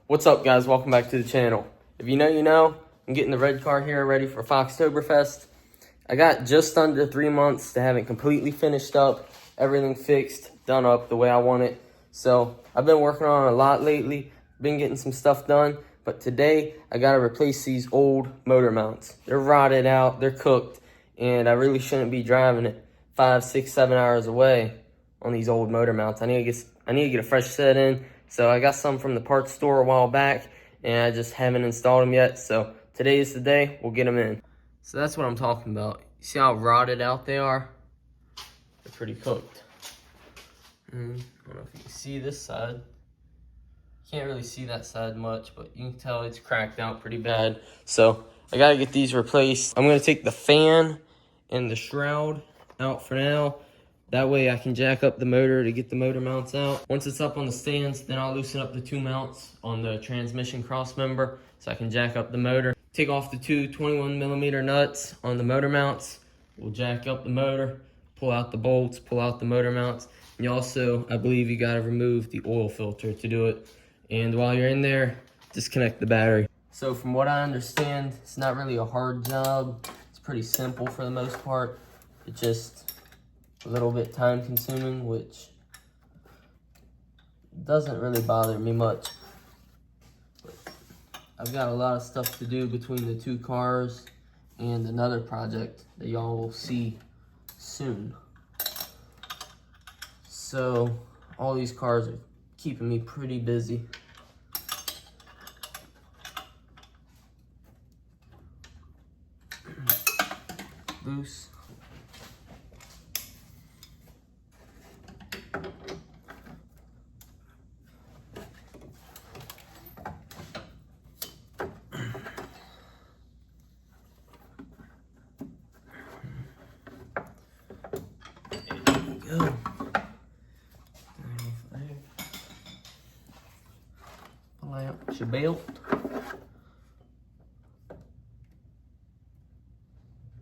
What's up, guys? Welcome back to the channel. If you know, you know. I'm getting the red car here ready for Foxtoberfest. I got just under 3 months to have it completely finished up, everything fixed, done up the way I want it. So I've been working on it a lot lately, been getting some stuff done, but today I gotta replace these old motor mounts. They're rotted out, they're cooked, and I really shouldn't be driving it 5, 6, 7 hours away on these old motor mounts. I need to get a fresh set in. So I got some from the parts store a while back, and I just haven't installed them yet. So today is the day, we'll get them in. So that's what I'm talking about. You see how rotted out they are? They're pretty cooked. I don't know if you can see this side. Can't really see that side much, but you can tell it's cracked out pretty bad. So I gotta get these replaced. I'm gonna take the fan and the shroud out for now. That way I can jack up the motor to get the motor mounts out. Once it's up on the stands, then I'll loosen up the 2 mounts on the transmission cross member so I can jack up the motor. Take off the 2 21mm nuts on the motor mounts. We'll jack up the motor, pull out the bolts, pull out the motor mounts. And you also, I believe you gotta remove the oil filter to do it. And while you're in there, disconnect the battery. So from what I understand, it's not really a hard job. It's pretty simple for the most part. It's just a little bit time consuming, which doesn't really bother me much. But I've got a lot of stuff to do between the 2 cars and another project that y'all will see soon. So all these cars are keeping me pretty busy. Loose. Go. Pull out your belt.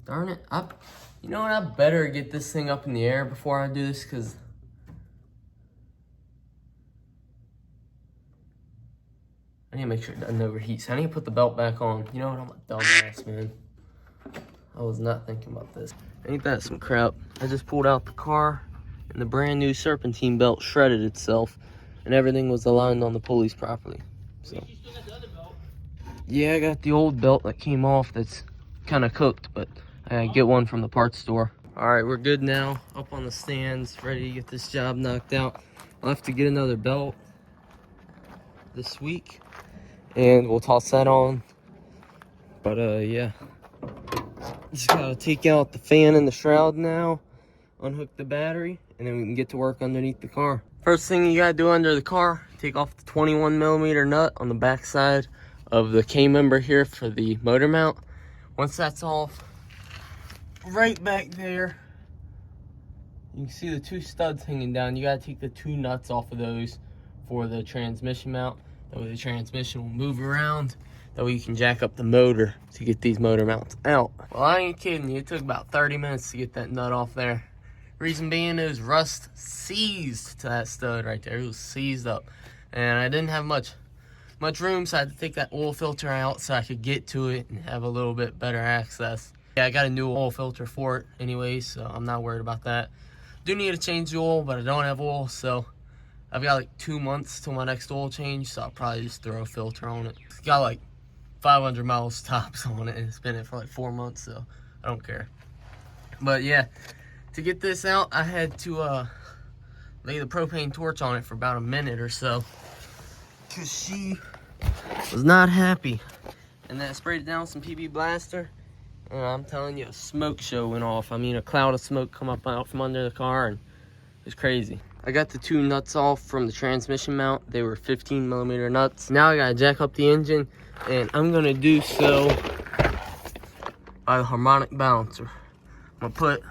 Darn it, you know what, I better get this thing up in the air before I do this, because I need to make sure it doesn't overheat. So I need to put the belt back on. You know what, I'm a dumbass, man. I was not thinking about this. Ain't that some crap? I just pulled out the car, and the brand new serpentine belt shredded itself, and everything was aligned on the pulleys properly. So yeah, I got the old belt that came off that's kind of cooked, but I get one from the parts store. All right, we're good now. Up on the stands, ready to get this job knocked out. I'll have to get another belt this week, and we'll toss that on. But yeah, just gotta take out the fan and the shroud now, unhook the battery, and then we can get to work underneath the car. First thing you gotta do under the car, take off the 21mm nut on the back side of the K-member here for the motor mount. Once that's off, right back there, you can see the 2 studs hanging down. You gotta take the 2 nuts off of those for the transmission mount. That way the transmission will move around. That way you can jack up the motor to get these motor mounts out. Well, I ain't kidding you. It took about 30 minutes to get that nut off there. Reason being, it was rust seized to that stud right there. It was seized up. And I didn't have much room, so I had to take that oil filter out so I could get to it and have a little bit better access. Yeah, I got a new oil filter for it anyway, so I'm not worried about that. Do need to change the oil, but I don't have oil, so I've got like 2 months till my next oil change, so I'll probably just throw a filter on it. It's got like 500 miles tops on it, and it's been in for like 4 months, so I don't care. But yeah, to get this out, I had to lay the propane torch on it for about a minute or so, because she was not happy. And then I sprayed it down with some PB Blaster, and I'm telling you, a smoke show went off. I mean, a cloud of smoke come up out from under the car, and it was crazy. I got the 2 nuts off from the transmission mount. They were 15mm nuts. Now I gotta jack up the engine, and I'm gonna do so by the harmonic balancer. I'm gonna put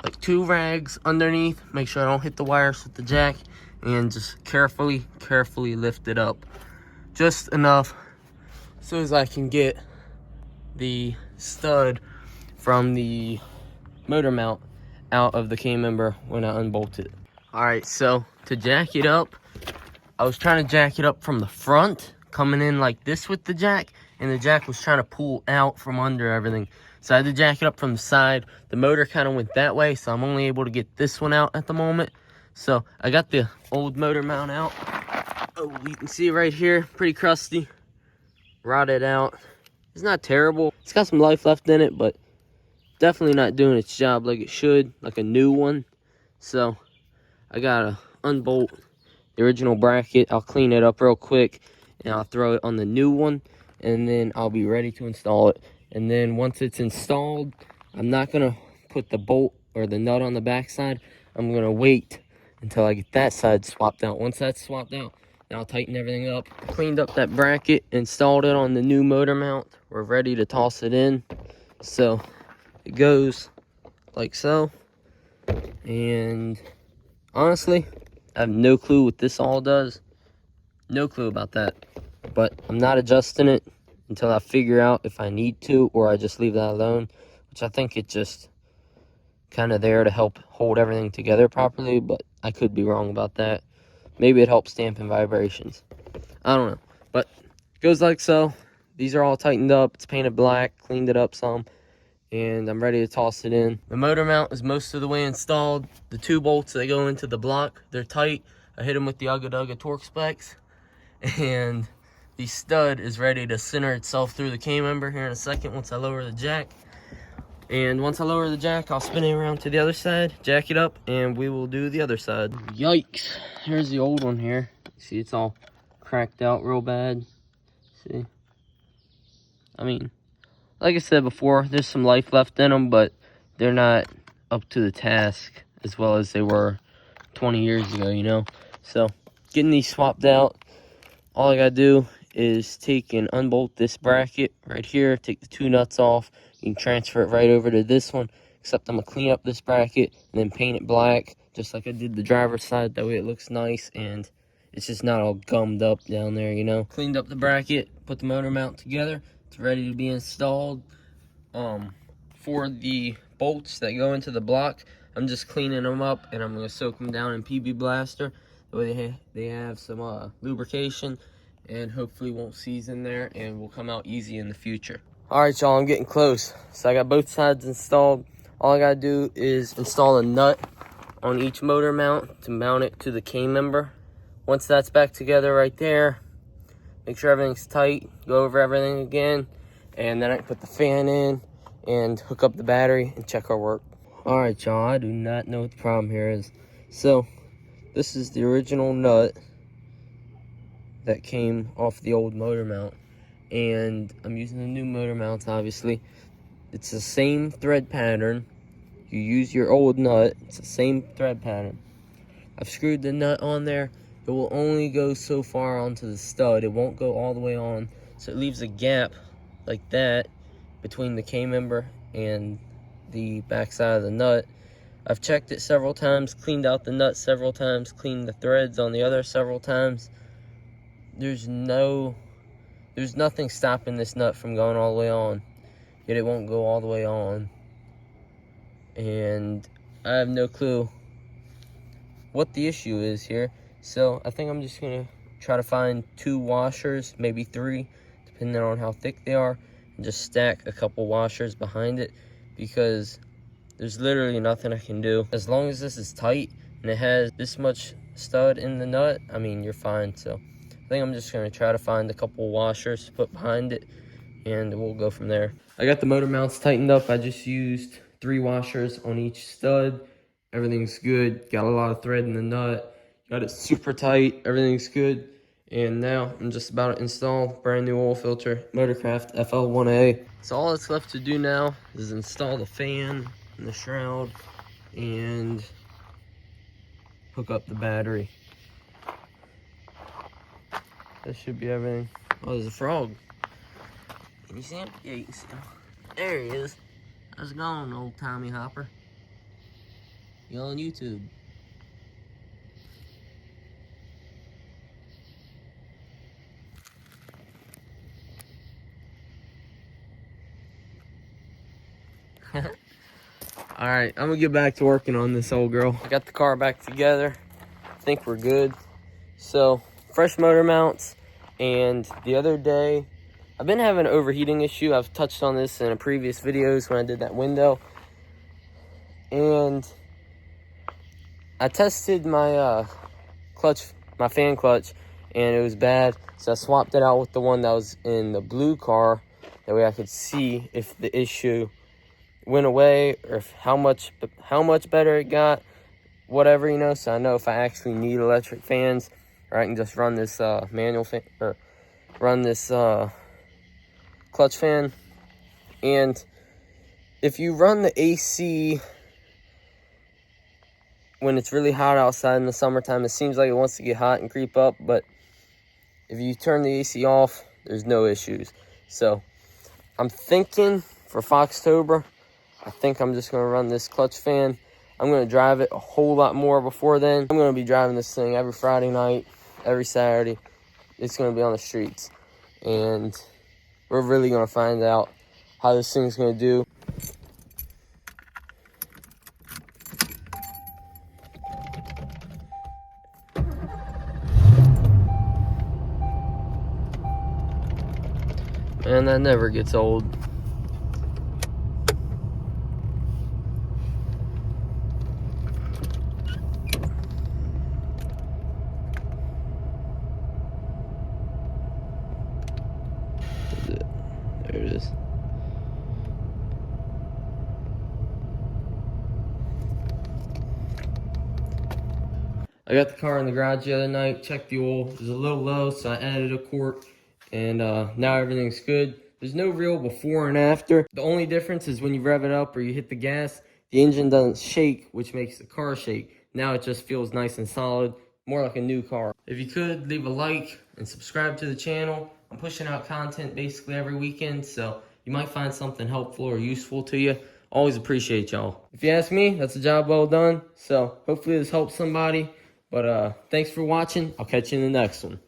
like 2 rags underneath, make sure I don't hit the wires with the jack, and just carefully lift it up. Just enough so as I can get the stud from the motor mount out of the K-member when I unbolt it. All right, so to jack it up, I was trying to jack it up from the front, coming in like this with the jack, and the jack was trying to pull out from under everything. So I had to jack it up from the side. The motor kind of went that way, so I'm only able to get this one out at the moment. So I got the old motor mount out. Oh, you can see right here, pretty crusty, rotted out. It's not terrible. It's got some life left in it, but definitely not doing its job like it should, like a new one. So I gotta unbolt the original bracket. I'll clean it up real quick and I'll throw it on the new one, and then I'll be ready to install it. And then once it's installed, I'm not gonna put the bolt or the nut on the back side. I'm gonna wait until I get that side swapped out. Once that's swapped out, then I'll tighten everything up. Cleaned up that bracket, installed it on the new motor mount. We're ready to toss it in. So it goes like so. And honestly, I have no clue what this all does. No clue about that. But I'm not adjusting it until I figure out if I need to, or I just leave that alone, which I think it's just kind of there to help hold everything together properly, but I could be wrong about that. Maybe it helps dampen vibrations. I don't know. But it goes like so. These are all tightened up. It's painted black. Cleaned it up some. And I'm ready to toss it in. The motor mount is most of the way installed. The 2 bolts that go into the block, they're tight. I hit them with the Ugga Dugga torque specs. And the stud is ready to center itself through the K-member here in a second once I lower the jack. And once I lower the jack, I'll spin it around to the other side, jack it up, and we will do the other side. Yikes. Here's the old one here. See, it's all cracked out real bad. See? I mean, like I said before, there's some life left in them, but they're not up to the task as well as they were 20 years ago, you know? So, getting these swapped out, all I gotta do is take and unbolt this bracket right here, take the 2 nuts off. You can transfer it right over to this one, except I'm gonna clean up this bracket and then paint it black, just like I did the driver's side. That way it looks nice and it's just not all gummed up down there, you know? Cleaned up the bracket, put the motor mount together. It's ready to be installed. For the bolts that go into the block, I'm just cleaning them up and I'm gonna soak them down in PB Blaster. The way they have some lubrication, and hopefully won't seize in there and will come out easy in the future. All right, y'all, I'm getting close. So I got both sides installed. All I gotta do is install a nut on each motor mount to mount it to the K-member. Once that's back together right there, make sure everything's tight, go over everything again, and then I can put the fan in and hook up the battery and check our work. All right, y'all, I do not know what the problem here is. So this is the original nut that came off the old motor mount, and I'm using the new motor mounts, obviously. It's the same thread pattern. You use your old nut, it's the same thread pattern. I've screwed the nut on there. It will only go so far onto the stud. It won't go all the way on, so it leaves a gap like that between the K-member and the back side of the nut. I've checked it several times, cleaned out the nut several times, cleaned the threads on the other several times. There's nothing stopping this nut from going all the way on, yet it won't go all the way on. And I have no clue what the issue is here. So I think I'm just gonna try to find 2 washers, maybe 3, depending on how thick they are, and just stack a couple washers behind it, because there's literally nothing I can do. As long as this is tight and it has this much stud in the nut, I mean, you're fine. So I think I'm just gonna try to find a couple washers to put behind it, and we'll go from there. I got the motor mounts tightened up. I just used 3 washers on each stud. Everything's good. Got a lot of thread in the nut. Got it super tight. Everything's good. And now I'm just about to install brand new oil filter, Motorcraft FL1A. So all that's left to do now is install the fan and the shroud and hook up the battery. That should be everything. Oh, there's a frog. Can you see him? Yeah, you can see him. There he is. How's it going, old Tommy Hopper? You on YouTube? Alright, I'm gonna get back to working on this old girl. I got the car back together. I think we're good. So fresh motor mounts. And the other day, I've been having an overheating issue. I've touched on this in a previous videos when I did that window. And I tested my clutch, my fan clutch, and it was bad. So I swapped it out with the one that was in the blue car. That way I could see if the issue went away or if how much better it got, whatever, you know. So I know if I actually need electric fans, or I can just run this manual fan, or run this clutch fan. And if you run the AC when it's really hot outside in the summertime, it seems like it wants to get hot and creep up, but if you turn the AC off, there's no issues. So I'm thinking for Foxtober, I think I'm just going to run this clutch fan. I'm going to drive it a whole lot more before then. I'm going to be driving this thing every Friday night, every Saturday. It's going to be on the streets. And we're really going to find out how this thing's going to do. Man, that never gets old. There it is. I got the car in the garage the other night, checked the oil. It was a little low, so I added a quart, and now everything's good. There's no real before and after. The only difference is when you rev it up or you hit the gas, the engine doesn't shake, which makes the car shake. Now it just feels nice and solid, more like a new car. If you could, leave a like and subscribe to the channel. I'm pushing out content basically every weekend, so you might find something helpful or useful to you. Always appreciate y'all. If you ask me, that's a job well done. So hopefully this helps somebody. But thanks for watching. I'll catch you in the next one.